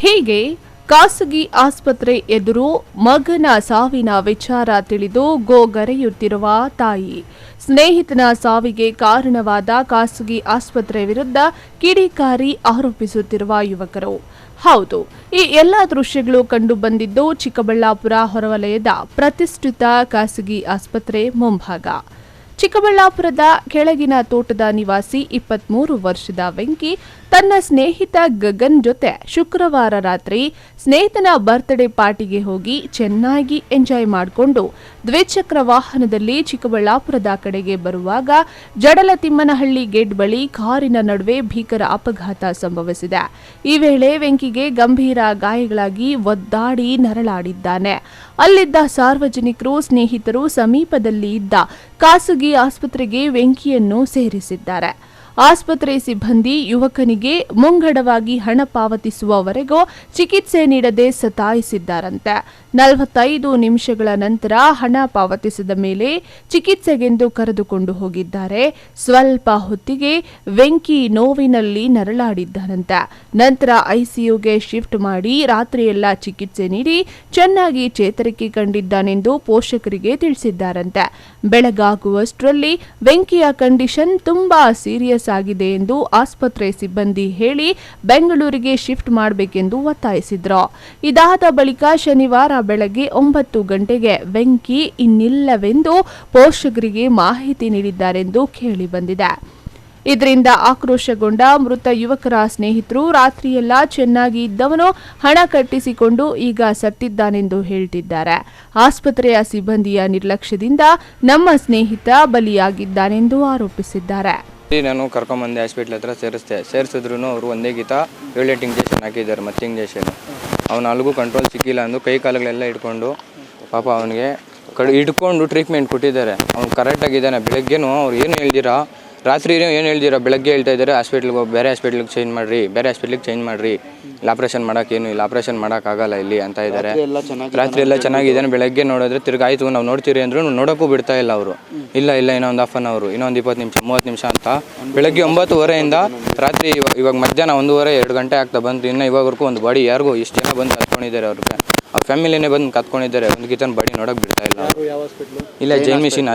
ಹೀಗೆ ಖಾಸಗಿ ಆಸ್ಪತ್ರೆ ಎದುರು ಮಗನ ಸಾವಿನ ವಿಚಾರ ತಿಳಿದು ಗೋಗರೆಯುತ್ತಿರುವ ತಾಯಿ, ಸ್ನೇಹಿತನ ಸಾವಿಗೆ ಕಾರಣವಾದ ಖಾಸಗಿ ಆಸ್ಪತ್ರೆ ವಿರುದ್ಧ ಕಿಡಿಕಾರಿ ಆರೋಪಿಸುತ್ತಿರುವ ಯುವಕರು. ಹೌದು, ಈ ಎಲ್ಲ ದೃಶ್ಯಗಳು ಕಂಡು ಬಂದಿದ್ದು ಚಿಕ್ಕಬಳ್ಳಾಪುರ ಹೊರವಲಯದ ಪ್ರತಿಷ್ಠಿತ ಖಾಸಗಿ ಆಸ್ಪತ್ರೆ ಮುಂಭಾಗ. ಚಿಕ್ಕಬಳ್ಳಾಪುರದ ಕೆಳಗಿನ ತೋಟದ ನಿವಾಸಿ 23 ವರ್ಷದ ವೆಂಕಿ ತನ್ನ ಸ್ನೇಹಿತ ಗಗನ್ ಜೊತೆ ಶುಕ್ರವಾರ ರಾತ್ರಿ ಸ್ನೇಹಿತನ ಬರ್ತ್ಡೇ ಪಾರ್ಟಿಗೆ ಹೋಗಿ ಚೆನ್ನಾಗಿ ಎಂಜಾಯ್ ಮಾಡಿಕೊಂಡು ದ್ವಿಚಕ್ರ ವಾಹನದಲ್ಲಿ ಚಿಕ್ಕಬಳ್ಳಾಪುರದ ಕಡೆಗೆ ಬರುವಾಗ ಜಡಲತಿಮ್ಮನಹಳ್ಳಿ ಗೇಟ್ ಬಳಿ ಕಾರಿನ ನಡುವೆ ಭೀಕರ ಅಪಘಾತ ಸಂಭವಿಸಿದೆ. ಈ ವೇಳೆ ವೆಂಕಿಗೆ ಗಂಭೀರ ಗಾಯಗಳಾಗಿ ಒದ್ದಾಡಿ ನರಳಾಡಿದ್ದಾನೆ. ಅಲ್ಲಿದ್ದ ಸಾರ್ವಜನಿಕರು, ಸ್ನೇಹಿತರು ಸಮೀಪದಲ್ಲಿ ಇದ್ದ ಖಾಸಗಿ ಆಸ್ಪತ್ರೆಗೆ ವೆಂಕಿಯನ್ನು ಸೇರಿಸಿದ್ದಾರೆ. ಆಸ್ಪತ್ರೆ ಸಿಬ್ಬಂದಿ ಯುವಕನಿಗೆ ಮುಂಗಡವಾಗಿ ಹಣ ಪಾವತಿಸುವವರೆಗೂ ಚಿಕಿತ್ಸೆ ನೀಡದೆ ಸತಾಯಿಸಿದ್ದಾರಂತೆ. 45 ನಿಮಿಷಗಳ ನಂತರ ಹಣ ಪಾವತಿಸಿದ ಮೇಲೆ ಚಿಕಿತ್ಸೆಗೆಂದು ಕರೆದುಕೊಂಡು ಹೋಗಿದ್ದಾರೆ. ಸ್ವಲ್ಪ ಹೊತ್ತಿಗೆ ವೆಂಕಿ ನೋವಿನಲ್ಲಿ ನರಳಾಡಿದ್ದಾರಂತೆ. ನಂತರ ಐಸಿಯುಗೆ ಶಿಫ್ಟ್ ಮಾಡಿ ರಾತ್ರಿಯೆಲ್ಲ ಚಿಕಿತ್ಸೆ ನೀಡಿ ಚೆನ್ನಾಗಿ ಚೇತರಿಕೆ ಕಂಡಿದ್ದಾನೆಂದು ಪೋಷಕರಿಗೆ ತಿಳಿಸಿದ್ದಾರಂತೆ. ಬೆಳಗಾಗುವಷ್ಟರಲ್ಲಿ ವೆಂಕಿಯ ಕಂಡೀಷನ್ ತುಂಬಾ ಸೀರಿಯಸ್ ಆಗಿದೆ ಎಂದು ಆಸ್ಪತ್ರೆ ಸಿಬ್ಬಂದಿ ಹೇಳಿ ಬೆಂಗಳೂರಿಗೆ ಶಿಫ್ಟ್ ಮಾಡಬೇಕೆಂದು ಒತ್ತಾಯಿಸಿದ್ರು. ಇದಾದ ಬಳಿಕ ಶನಿವಾರ ಬೆಳಗ್ಗೆ 9 ಗಂಟೆಗೆ ವೆಂಕಿ ಇನ್ನಿಲ್ಲವೆಂದು ಪೋಷಕರಿಗೆ ಮಾಹಿತಿ ನೀಡಿದ್ದಾರೆಂದು ಕೇಳಿ ಬಂದಿದೆ. ಇದರಿಂದ ಆಕ್ರೋಶಗೊಂಡ ಮೃತ ಯುವಕರ ಸ್ನೇಹಿತರು ರಾತ್ರಿಯೆಲ್ಲ ಚೆನ್ನಾಗಿ ಇದ್ದವನು ಹಣ ಕಟ್ಟಿಸಿಕೊಂಡು ಈಗ ಸತ್ತಿದ್ದಾನೆಂದು ಹೇಳ್ತಿದ್ದಾರೆ. ಆಸ್ಪತ್ರೆಯ ಸಿಬ್ಬಂದಿಯ ನಿರ್ಲಕ್ಷ್ಯದಿಂದ ನಮ್ಮ ಸ್ನೇಹಿತ ಬಲಿಯಾಗಿದ್ದಾನೆಂದು ಆರೋಪಿಸಿದ್ದಾರೆ. ನಾನು ಕರ್ಕೊಂಬಂದೆ ಹಾಸ್ಪಿಟ್ಲ್ ಹತ್ರ ಸೇರಿಸಿದ್ರು ಅವರು ಒಂದೇ ಗೀತ 7-8 ಇಂಜೆಕ್ಷನ್ ಹಾಕಿದ್ದಾರೆ. ಮತ್ತೆ ಇಂಜೆಕ್ಷನ್ ಅವನು ಅಲ್ಲಿಗೂ ಕಂಟ್ರೋಲ್ ಸಿಕ್ಕಿಲ್ಲ ಅಂದು ಕೈ ಕಾಲುಗಳೆಲ್ಲ ಇಟ್ಕೊಂಡು ಪಾಪ ಅವನಿಗೆ ಹಿಡ್ಕೊಂಡು ಟ್ರೀಟ್ಮೆಂಟ್ ಕೊಟ್ಟಿದ್ದಾರೆ. ಅವ್ನು ಕರೆಕ್ಟಾಗಿದ್ದಾನೆ. ಬೆಳಗ್ಗೆನೂ ಅವ್ರು ಏನು ಹೇಳ್ದಿರಾ, ರಾತ್ರಿ ಏನು ಹೇಳ್ದಿರಾ, ಬೆಳಗ್ಗೆ ಹೇಳ್ತಾ ಇದ್ದಾರೆ ಹಾಸ್ಪಿಟ್ಲಿಗೆ ಬೇರೆ ಹಾಸ್ಪಿಟ್ಲಿಗೆ ಚೇಂಜ್ ಮಾಡಿರಿ, ಇಲ್ಲಿ ಆಪ್ರೇಷನ್ ಮಾಡೋಕ್ಕೇನು ಇಲ್ಲ, ಆಪ್ರೇಷನ್ ಮಾಡೋಕ್ಕಾಗಲ್ಲ ಇಲ್ಲಿ ಅಂತ ಇದ್ದಾರೆ. ರಾತ್ರಿ ಎಲ್ಲ ಚೆನ್ನಾಗಿದ್ದಾನೆ. ಬೆಳಗ್ಗೆ ನೋಡಿದ್ರೆ ತಿರ್ಗಾಯ್ತು ನಾವು ನೋಡ್ತೀರಿ ಅಂದ್ರು ನೋಡೋಕ್ಕೂ ಬಿಡ್ತಾ ಇಲ್ಲ ಅವರು. ಇಲ್ಲ ಇನ್ನೊಂದು ಹಾಫ್ ಅನ್ ಅವರು, ಇನ್ನೊಂದು 20 ನಿಮಿಷ 30 ನಿಮಿಷ ಅಂತ ಬೆಳಗ್ಗೆ 9:30 ರಾತ್ರಿ ಇವಾಗ ಮಧ್ಯಾಹ್ನ 1:30-2 ಗಂಟೆ ಆಗ್ತಾ ಬಂತು. ಇನ್ನು ಇವಾಗವರೆಗೂ ಒಂದು ಬಾಡಿ ಯಾರಿಗೂ ಇಷ್ಟು ಜನ ಬಂದು ಕತ್ಕೊಂಡಿದ್ದಾರೆ. ಅವ್ರಿಗೆ ಅವ್ರ ಫ್ಯಾಮಿಲಿನೇ ಬಂದು ಕತ್ಕೊಂಡಿದ್ದಾರೆ. ಒಂದು ಗೀತನ ಬಾಡಿ ನೋಡೋಕೆ ಬಿಡ್ತಾ ಇಲ್ಲ. ಇಲ್ಲ ಜೈನ್ ಮಿಷನ್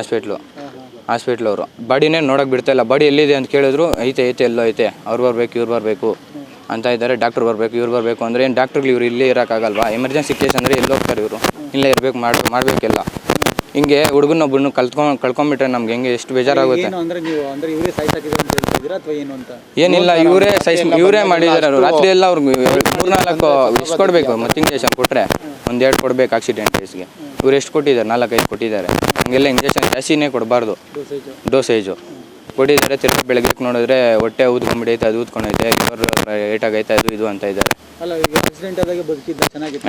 ಹಾಸ್ಪಿಟ್ಲ್ ಅವರು ಬಾಡಿನೇ ನೋಡೋಕೆ ಬಿಡ್ತಾ ಇಲ್ಲ. ಬಾಡಿ ಎಲ್ಲಿದೆ ಅಂತ ಕೇಳಿದ್ರು ಐತೆ ಎಲ್ಲೋ ಐತೆ, ಅವ್ರು ಬರಬೇಕು ಇವ್ರು ಬರಬೇಕು ಅಂತ ಇದ್ದಾರೆ. ಡಾಕ್ಟ್ರು ಬರಬೇಕು ಇವ್ರು ಬರಬೇಕು ಅಂದರೆ ಏನು ಡಾಕ್ಟ್ರುಗಳು ಇವ್ರು ಇಲ್ಲೇ ಇರೋಕ್ಕಾಗಲ್ವಾ? ಎಮರ್ಜೆನ್ಸಿ ಕೇಸ್ ಅಂದರೆ ಎಲ್ಲಿ ಹೋಗ್ತಾರೆ ಇವರು? ಇಲ್ಲೇ ಇರಬೇಕು, ಮಾಡಬೇಕೆಲ್ಲ. ಹಿಂಗೆ ಹುಡುಗನೊಬ್ಬರನ್ನು ಕಳ್ಕೊಂಡ್ಬಿಟ್ರೆ ನಮ್ಗೆ ಹೆಂಗೆ ಎಷ್ಟು ಬೇಜಾರಾಗುತ್ತೆ. ಏನಿಲ್ಲ, ಇವರೇ ಮಾಡಿದ್ದಾರೆ. ರಾತ್ರಿ ಎಲ್ಲ ಅವ್ರಿಗೆ 3-4 ಎಷ್ಟು ಕೊಡಬೇಕು, ಮತ್ತೆ ಇಂಜೆಕ್ಷನ್ ಕೊಟ್ಟರೆ 1-2 ಕೊಡಬೇಕು ಆಕ್ಸಿಡೆಂಟ್ ಕೇಸ್ಗೆ. ಇವ್ರು ಎಷ್ಟು ಕೊಟ್ಟಿದ್ದಾರೆ? 4-5 ಕೊಟ್ಟಿದ್ದಾರೆ. ಹಂಗೆಲ್ಲ ಇಂಜೆಕ್ಷನ್ ಜಾಸ್ತಿನೇ ಕೊಡಬಾರ್ದು, ಡೋಸೇಜು ಕೊಟ್ಟಿದ್ದಾರೆ. ತಿರ್ಗಿ ಬೆಳಗ್ಗೆ ನೋಡಿದ್ರೆ ಹೊಟ್ಟೆ ಊದ್ಕೊಂಡ್ಬಿಡೈತೆ, ಅದು ಊದ್ಕೊಂಡೈತೆ, ಏಟಾಗೈತೆ, ಅದು ಇದು ಅಂತ ಇದ್ದಾರೆ.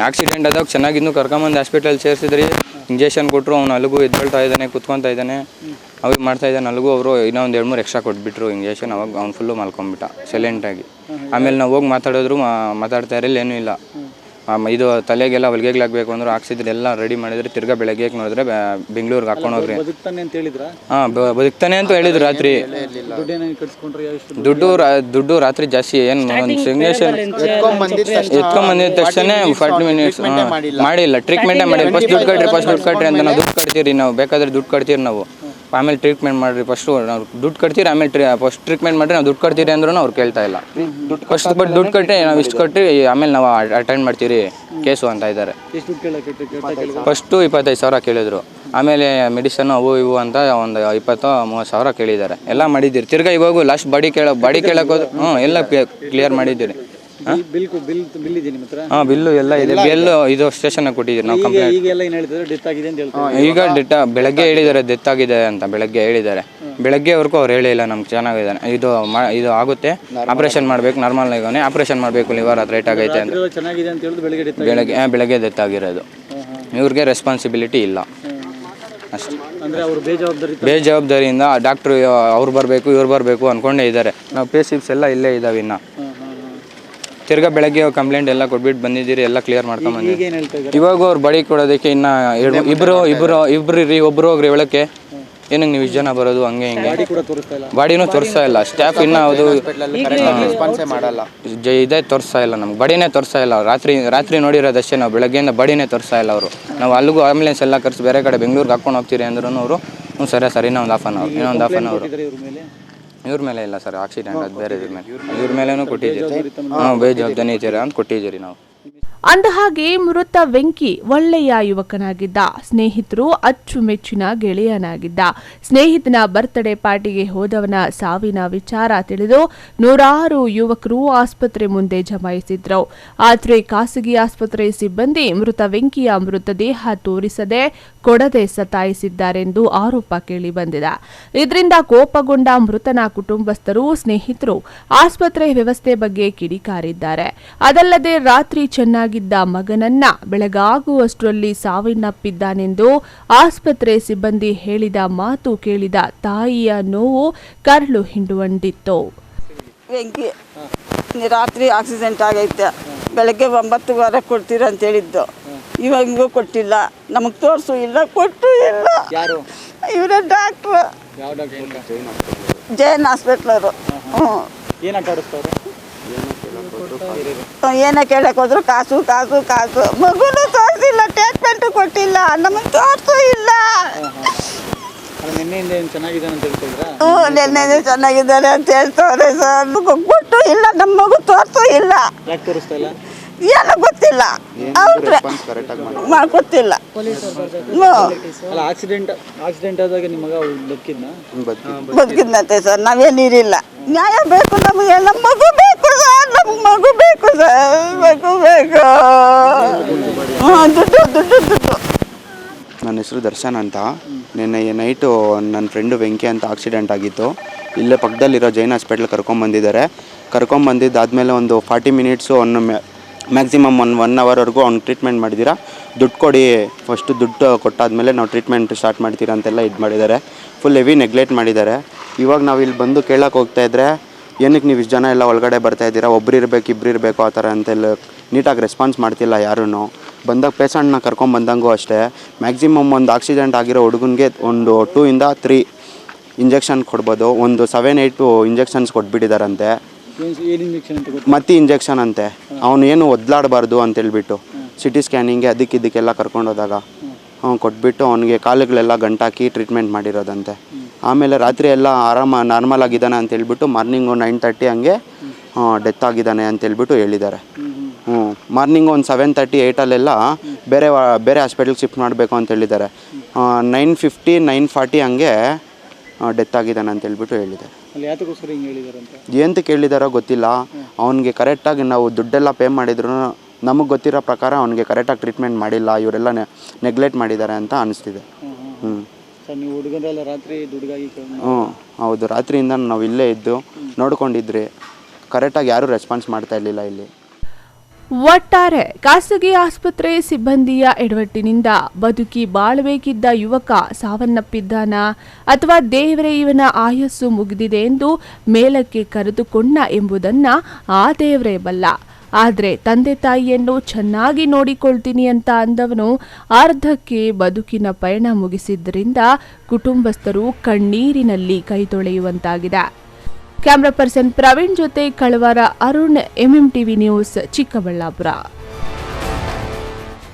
ಆಕ್ಸಿಡೆಂಟ್ ಆದಾಗ ಚೆನ್ನಾಗಿದ್ದು ಕರ್ಕೊಂಬಂದು ಹಾಸ್ಪಿಟಲ್ ಸೇರಿಸಿದ್ರಿ. ಇಂಜೆಕ್ಷನ್ ಕೊಟ್ಟರು, ಅವ್ನು ಅಲ್ಲಿಗೂ ಎದ್ದೇಳ್ತಾ ಇದ್ದಾನೆ, ಕುತ್ಕೊತಾ ಇದ್ದಾನೆ, ಅವ್ರಿಗೆ ಮಾಡ್ತಾ ಇದ್ದಾನೆ. ಅಲ್ಲಿಗೂ ಅವರು ಇನ್ನೂ 1-2-3 ಎಕ್ಸ್ಟ್ರಾ ಕೊಟ್ಬಿಟ್ರು ಇಂಜೆಕ್ಷನ್. ಅವಾಗ ಅವ್ನು ಫುಲ್ಲು ಮಲ್ಕೊಂಡ್ಬಿಟ್ಟ ಸೈಲೆಂಟಾಗಿ. ಆಮೇಲೆ ನಾವು ಹೋಗಿ ಮಾತಾಡ್ತಾ ಇರಲಿಲ್ಲ, ಏನೂ ಇಲ್ಲ. ಇದು ತಲೆಗೆಲ್ಲ ಹೊಲಿಗೆಗಳಾಗಬೇಕು ಅಂದ್ರೆ ಹಾಕ್ಸಿದ್ರೆ ಎಲ್ಲ ರೆಡಿ ಮಾಡಿದ್ರೆ ತಿರ್ಗಾ ಬೆಳಗ್ಗೆ ನೋಡಿದ್ರೆ ಬೆಂಗಳೂರಿಗೆ ಹಾಕೊಂಡು ಹೋಗ್ರಿ. ಬದುಕ್ತಾನೆ ಅಂತ ಹೇಳಿದ್ರು. ರಾತ್ರಿ ದುಡ್ಡು ರಾತ್ರಿ ಜಾಸ್ತಿ ಏನು ಇಂಜೆಕ್ಷನ್ ಎತ್ಕೊಂಬಂದಿದ ತಕ್ಷಣ 40 ಮಿನಿಟ್ಸ್ ಮಾಡಿಲ್ಲ, ಟ್ರೀಟ್ಮೆಂಟೇ ಮಾಡಿಲ್ಲ. ಫಸ್ಟ್ ದುಡ್ಡು ಕಟ್ಟ್ರಿ ಅಂತ ನಾವು ದುಡ್ಡು ಕಟ್ತೀರಿ, ನಾವು ಬೇಕಾದ್ರೆ ದುಡ್ಡು ಕಟ್ತೀರಿ ನಾವು. ಆಮೇಲೆ ಟ್ರೀಟ್ಮೆಂಟ್ ಮಾಡಿರಿ, ಫಸ್ಟು ನಾವು ದುಡ್ಡು ಕಟ್ತೀರಿ, ಆಮೇಲೆ ಫಸ್ಟ್ ಟ್ರೀಟ್ಮೆಂಟ್ ಮಾಡಿರಿ, ನಾವು ದುಡ್ಡು ಕಟ್ತೀರಿ ಅಂದ್ರೂ ಅವ್ರು ಕೇಳ್ತಾ ಇಲ್ಲ. ಫಸ್ಟ್ ದುಡ್ಡು ಕಟ್ಟಿ ನಾವು ಇಷ್ಟು ಕಟ್ಟಿ ಆಮೇಲೆ ನಾವು ಅಟೆಂಡ್ ಮಾಡ್ತೀರಿ ಕೇಸು ಅಂತ ಇದ್ದಾರೆ. ಫಸ್ಟು 25,000 ಕೇಳಿದ್ರು. ಆಮೇಲೆ ಮೆಡಿಸನ್ ಅವು ಇವು ಅಂತ ಒಂದು 20-30 ಸಾವಿರ ಕೇಳಿದ್ದಾರೆ. ಎಲ್ಲ ಮಾಡಿದ್ದೀರಿ. ತಿರ್ಗಾ ಇವಾಗ ಲಾಸ್ಟ್ ಬಾಡಿ ಕೇಳಕ್ಕೆ ಹೋದ್ರು ಎಲ್ಲ ಕ್ಲಿಯರ್ ಮಾಡಿದ್ದೀರಿ. ಬಿಲ್ಲು ಎಲ್ಲ ಇದೆ. ಬಿಲ್ಲು ಇದು ಸ್ಟೇಷನ್ಗೆ ಕೊಟ್ಟಿದ್ದೀರಿ ನಾವು ಕಂಪ್ಲೇಂಟ್. ಈಗ ಬೆಳಗ್ಗೆ ಹೇಳಿದ್ದಾರೆ ಡೆತ್ ಆಗಿದೆ ಅಂತ. ಬೆಳಗ್ಗೆ ಹೇಳಿದ್ದಾರೆ. ಬೆಳಗ್ಗೆವರೆಗೂ ಅವ್ರು ಹೇಳಿಲ್ಲ ನಮ್ಗೆ ಚೆನ್ನಾಗಿದ್ದಾನೆ, ಇದು ಆಗುತ್ತೆ, ಆಪ್ರೇಷನ್ ಮಾಡಬೇಕು, ನಾರ್ಮಲ್ ಆಗಿ ಆಪ್ರೇಷನ್ ಮಾಡಬೇಕು, ಲಿವರ್ ಅದು ರೇಟ್ ಆಗೈತೆ ಅಂತ ಬೆಳಗ್ಗೆ ಡೆತ್ ಆಗಿರೋದು. ಇವ್ರಿಗೆ ರೆಸ್ಪಾನ್ಸಿಬಿಲಿಟಿ ಇಲ್ಲ ಅಷ್ಟೇ. ಬೇಜವಾಬ್ದಾರಿಯಿಂದ ಡಾಕ್ಟ್ರು ಅವ್ರು ಬರಬೇಕು ಇವ್ರು ಬರಬೇಕು ಅಂದ್ಕೊಂಡೇ ಇದ್ದಾರೆ. ನಾವು ಪೇಶಿಪ್ಸ್ ಎಲ್ಲ ಇಲ್ಲೇ ಇದ್ದಾವೆ. ಇನ್ನು ತಿರ್ಗಾ ಬೆಳಗ್ಗೆ ಕಂಪ್ಲೇಂಟ್ ಎಲ್ಲ ಕೊಟ್ಬಿಟ್ಟು ಬಂದಿದ್ದೀರಿ, ಎಲ್ಲ ಕ್ಲಿಯರ್ ಮಾಡ್ಕೊಂಡ್ಬಂದಿದ್ದೀರಿ. ಇವಾಗ ಅವ್ರು ಬಾಡಿ ಕೊಡೋದಕ್ಕೆ ಇನ್ನು ಒಬ್ಬರು ಹೋಗ್ರಿ ಒಳಕ್ಕೆ ಏನಕ್ಕೆ ನೀವು ಇಷ್ಟು ಜನ ಬರೋದು ಹಂಗೆ ಹಿಂಗೆ ಗಾಡಿ ಕೂಡ ತೋರಿಸ್ತಾ ಇಲ್ಲ. ಬಾಡಿನೂ ತೋರಿಸ್ತಾ ಇಲ್ಲ. ಸ್ಟಾಫ್ ಇನ್ನೂ ಅದು ರೆಸ್ಪಾನ್ಸೇ ಮಾಡಲ್ಲ. ಇದೇ ತೋರಿಸ್ತಾ ಇಲ್ಲ, ನಮ್ಗೆ ಬಾಡಿನೇ ತೋರಿಸ್ತಾ ಇಲ್ಲ. ರಾತ್ರಿ ನೋಡಿರೋದಷ್ಟೇ ನಾವು, ಬೆಳಗ್ಗೆಯಿಂದ ಬಾಡಿನೇ ತೋರಿಸ್ತಾ ಇಲ್ಲ ಅವರು. ನಾವು ಅಲ್ಲಿಗೂ ಆಂಬುಲೆನ್ಸ್ ಎಲ್ಲ ಕರೆಸಿ ಬೇರೆ ಕಡೆ ಬೆಂಗಳೂರಿಗೆ ಹಾಕೊಂಡು ಹೋಗ್ತೀರಿ ಅಂದ್ರೂ ಅವರು ಹ್ಞೂ ಸರಿ ಇನ್ನೊಂದು ಹಾಫ್ ಆನ್ ಅವರ್ ಇವ್ರ ಮೇಲೆ ಇಲ್ಲ ಸರ್, ಆಕ್ಸಿಡೆಂಟ್ ಅದು ಬೇರೆ ಇವ್ರ ಮೇಲೇನೂ ಕೊಟ್ಟಿದ್ದೀರಿ. ಬೇಜವಾಬ್ದಾರಿ ಅಂತ ಕೊಟ್ಟಿದ್ದೀರಿ ನಾವು. ಅಂದಹಾಗೆ ಮೃತ ವೆಂಕಿ ಒಳ್ಳೆಯ ಯುವಕನಾಗಿದ್ದ, ಸ್ನೇಹಿತರು ಅಚ್ಚುಮೆಚ್ಚಿನ ಗೆಳೆಯನಾಗಿದ್ದ. ಸ್ನೇಹಿತನ ಬರ್ತ್ಡೇ ಪಾರ್ಟಿಗೆ ಹೋದವನ ಸಾವಿನ ವಿಚಾರ ತಿಳಿದು ನೂರಾರು ಯುವಕರು ಆಸ್ಪತ್ರೆ ಮುಂದೆ ಜಮಾಯಿಸಿದ್ರು. ಆದರೆ ಖಾಸಗಿ ಆಸ್ಪತ್ರೆ ಸಿಬ್ಬಂದಿ ಮೃತ ವೆಂಕಿಯ ಮೃತದೇಹ ತೋರಿಸದೆ ಕೊಡದೆ ಸತಾಯಿಸಿದ್ದಾರೆಂದು ಆರೋಪ ಕೇಳಿಬಂದಿದೆ. ಇದರಿಂದ ಕೋಪಗೊಂಡ ಮೃತನ ಕುಟುಂಬಸ್ಥರು, ಸ್ನೇಹಿತರು ಆಸ್ಪತ್ರೆ ವ್ಯವಸ್ಥೆ ಬಗ್ಗೆ ಕಿಡಿಕಾರಿದ್ದಾರೆ. ಅದಲ್ಲದೆ ರಾತ್ರಿ ಚೆನ್ನಾಗಿದ್ದ ಮಗನನ್ನ ಬೆಳಗಾಗುವಷ್ಟರಲ್ಲಿ ಸಾವನ್ನಪ್ಪಿದ್ದಾನೆಂದು ಆಸ್ಪತ್ರೆ ಸಿಬ್ಬಂದಿ ಹೇಳಿದ ಮಾತು ಕೇಳಿದ ತಾಯಿಯ ನೋವು ಕರಳು ಹಿಂಡುವಂತಿತ್ತು. ವೆಂಕಿ ರಾತ್ರಿ ಆಕ್ಸಿಡೆಂಟ್ ಆಗೈತೆ, ಬೆಳಗ್ಗೆ 9:15 ಕೊಡ್ತೀರ ಅಂತ ಹೇಳಿದ್ದು. ಇವಾಗೂ ಕೊಟ್ಟಿಲ್ಲ, ನಮಗೆ ತೋರಿಸು ಇಲ್ಲ, ಕೊಟ್ಟು ಇಲ್ಲ. ಯಾರು? ಇವರೇ ಡಾಕ್ಟ್ರು, ಯಾವ ಡಾಕ್ಟರ್? ಜೈನ್ ಹಾಸ್ಪಿಟ್ಲರು. ಏನಂತ ಆಡಿಸ್ತಾರೆ? ಏನೇ ಕೇಳಕ್ ಹೋದ್ರು ಕಾಸು ಕಾಸು ಕಾಸು. ಮಗುನು ತೋರಿಸಿಲ್ಲ, ಟ್ರೀಟ್ಮೆಂಟ್ ಕೊಟ್ಟಿಲ್ಲ, ನಮಗೆ ತೋರಿಸು ಇಲ್ಲ. ನಿನ್ನೆಯಿಂದ ಏನು ಚೆನ್ನಾಗಿದ್ದಾನೆ ಅಂತ ಹೇಳ್ತಿದ್ರಾ? ನೆನ್ನೆ ಚೆನ್ನಾಗಿದ್ದಾರೆ ಅಂತ ಹೇಳ್ತವ್ರೆ ಸರ್. ಕೊಟ್ಟು ಇಲ್ಲ, ನಮ್ಮ ಮಗು ತೋರಿಸು ಇಲ್ಲ. ಯಾಕೆ ತೋರಿಸ್ತಾ ಇಲ್ಲ? ಏನೋ ಗೊತ್ತಿಲ್ಲ, ಅವ್ರೆ ಗೊತ್ತಿಲ್ಲ. ಅಲ್ಲ, ಆಕ್ಸಿಡೆಂಟ್ ಆದಾಗ ನಿಮ್ಮ ಮಗ ಬದುಕಿದ್ನಂತೆ ಸರ್. ನಾವೇನಿರಿಲ್ಲ, ನ್ಯಾಯ ಬೇಕು ನಮಗೆ, ನಮ್ಮ ಮಗು ಬೇಕು ಸರ್, ನಮ್ಗೆ ಮಗು ಬೇಕು ಸರ್, ಮಗು ಬೇಕು. ದುಡ್ಡು. ನನ್ನ ಹೆಸರು ದರ್ಶನ್ ಅಂತ. ನಿನ್ನೆ ನೈಟು ನನ್ನ ಫ್ರೆಂಡು ವೆಂಕಿ ಅಂತ ಆಕ್ಸಿಡೆಂಟ್ ಆಗಿತ್ತು. ಇಲ್ಲೇ ಪಕ್ಕದಲ್ಲಿರೋ ಜೈನ್ ಹಾಸ್ಪಿಟ್ಲ್ ಕರ್ಕೊಂಬಂದಿದ್ದಾರೆ. ಕರ್ಕೊಂಬಂದಿದ್ದಾದಮೇಲೆ ಒಂದು 40 ಮಿನಿಟ್ಸು ಮ್ಯಾಕ್ಸಿಮಮ್ 1 ಅವರ್ವರೆಗೂ ಅವ್ನಿಗೆ ಟ್ರೀಟ್ಮೆಂಟ್ ಮಾಡಿದ್ದೀರಾ. ದುಡ್ಡು ಕೊಡಿ, ಫಸ್ಟು ದುಡ್ಡು ಕೊಟ್ಟಾದಮೇಲೆ ನಾವು ಟ್ರೀಟ್ಮೆಂಟ್ ಸ್ಟಾರ್ಟ್ ಮಾಡ್ತೀರಾ ಅಂತೆಲ್ಲ ಇದು ಮಾಡಿದ್ದಾರೆ. ಫುಲ್ ಹೆವಿ ನೆಗ್ಲೆಕ್ಟ್ ಮಾಡಿದ್ದಾರೆ. ಇವಾಗ ನಾವು ಇಲ್ಲಿ ಬಂದು ಕೇಳಕ್ಕೆ ಹೋಗ್ತಾಯಿದ್ರೆ, ಏನಕ್ಕೆ ನೀವು ಇಷ್ಟು ಜನ ಎಲ್ಲ ಒಳಗಡೆ ಬರ್ತಾಯಿದ್ದೀರಾ, ಒಬ್ರು ಇರಬೇಕು ಇಬ್ಬರು ಇರಬೇಕು ಆ ಥರ ಅಂತೆಲ್ಲ ನೀಟಾಗಿ ರೆಸ್ಪಾನ್ಸ್ ಮಾಡ್ತಿಲ್ಲ ಯಾರೂ. ಬಂದಾಗ ಪೇಷಂಟ್ನ ಕರ್ಕೊಂಬಂದಂಗೂ ಅಷ್ಟೇ, ಮ್ಯಾಕ್ಸಿಮಮ್ ಒಂದು ಆಕ್ಸಿಡೆಂಟ್ ಆಗಿರೋ ಹುಡುಗನಿಗೆ ಒಂದು 2 ಇಂದ 3 ಇಂಜೆಕ್ಷನ್ ಕೊಡ್ಬೋದು. ಒಂದು 7-8 ಇಂಜೆಕ್ಷನ್ಸ್ ಕೊಟ್ಬಿಟ್ಟಿದ್ದಾರಂತೆ. ಮತ್ತೆ ಇಂಜೆಕ್ಷನ್ ಅಂತೆ. ಅವನು ಏನು ಒದ್ಲಾಡಬಾರ್ದು ಅಂತೇಳ್ಬಿಟ್ಟು CT ಸ್ಕ್ಯಾನಿಂಗ್ಗೆ ಇದಕ್ಕೆಲ್ಲ ಕರ್ಕೊಂಡೋದಾಗ ಕೊಟ್ಬಿಟ್ಟು ಅವನಿಗೆ ಕಾಲುಗಳೆಲ್ಲ ಗಂಟಾಕಿ ಟ್ರೀಟ್ಮೆಂಟ್ ಮಾಡಿರೋದಂತೆ. ಆಮೇಲೆ ರಾತ್ರಿ ಎಲ್ಲ ನಾರ್ಮಲ್ ಆಗಿದ್ದಾನೆ ಅಂತೇಳ್ಬಿಟ್ಟು ಮಾರ್ನಿಂಗು 9:30 ಹಂಗೆ ಡೆತ್ ಆಗಿದ್ದಾನೆ ಅಂತೇಳ್ಬಿಟ್ಟು ಹೇಳಿದ್ದಾರೆ. ಮಾರ್ನಿಂಗು ಒಂದು 7:30, 8 ಬೇರೆ ಹಾಸ್ಪಿಟ್ಲಿಗೆ ಶಿಫ್ಟ್ ಮಾಡಬೇಕು ಅಂತ ಹೇಳಿದ್ದಾರೆ. 9:50, 9:40 ಹಂಗೆ ಡೆತ್ ಆಗಿದ್ದಾನೆ ಅಂತೇಳ್ಬಿಟ್ಟು ಹೇಳಿದ್ದಾರೆ. ಏನಂತ ಕೇಳಿದಾರೋ ಗೊತ್ತಿಲ್ಲ. ಅವನಿಗೆ ಕರೆಕ್ಟಾಗಿ ನಾವು ದುಡ್ಡೆಲ್ಲ ಪೇ ಮಾಡಿದ್ರು ನಮಗೆ ಗೊತ್ತಿರೋ ಪ್ರಕಾರ ಅವನಿಗೆ ಕರೆಕ್ಟಾಗಿ ಟ್ರೀಟ್ಮೆಂಟ್ ಮಾಡಿಲ್ಲ, ಇವರೆಲ್ಲ ನೆಗ್ಲೆಕ್ಟ್ ಮಾಡಿದ್ದಾರೆ ಅಂತ ಅನಿಸ್ತಿದೆ. ಹೌದು, ರಾತ್ರಿಯಿಂದ ನಾವು ಇಲ್ಲೇ ಇದ್ದು ನೋಡ್ಕೊಂಡಿದ್ರಿ. ಕರೆಕ್ಟಾಗಿ ಯಾರೂ ರೆಸ್ಪಾನ್ಸ್ ಮಾಡ್ತಾ ಇರಲಿಲ್ಲ ಇಲ್ಲಿ. ಒಟ್ಟಾರೆ ಖಾಸಗಿ ಆಸ್ಪತ್ರೆ ಸಿಬ್ಬಂದಿಯ ಎಡವಟ್ಟಿನಿಂದ ಬದುಕಿ ಬಾಳಬೇಕಿದ್ದ ಯುವಕ ಸಾವನ್ನಪ್ಪಿದ್ದಾನ ಅಥವಾ ದೇವರೇ ಇವನ ಆಯಸ್ಸು ಮುಗಿದಿದೆ ಎಂದು ಮೇಲಕ್ಕೆ ಕರೆದುಕೊಂಡ ಎಂಬುದನ್ನ ಆ ದೇವರೇ ಬಲ್ಲ. ಆದರೆ ತಂದೆ ತಾಯಿಯನ್ನು ಚೆನ್ನಾಗಿ ನೋಡಿಕೊಳ್ತೀನಿ ಅಂತ ಅಂದವನು ಅರ್ಧಕ್ಕೆ ಬದುಕಿನ ಪಯಣ ಮುಗಿಸಿದ್ದರಿಂದ ಕುಟುಂಬಸ್ಥರು ಕಣ್ಣೀರಿನಲ್ಲಿ ಕೈ ತೊಳೆಯುವಂತಾಗಿದೆ. ಕ್ಯಾಮರಾ ಪರ್ಸನ್ ಪ್ರವೀಣ್ ಜೊತೆ ಕಳವಾರ ಅರುಣ್, MMTV ನ್ಯೂಸ್, ಚಿಕ್ಕಬಳ್ಳಾಪುರ.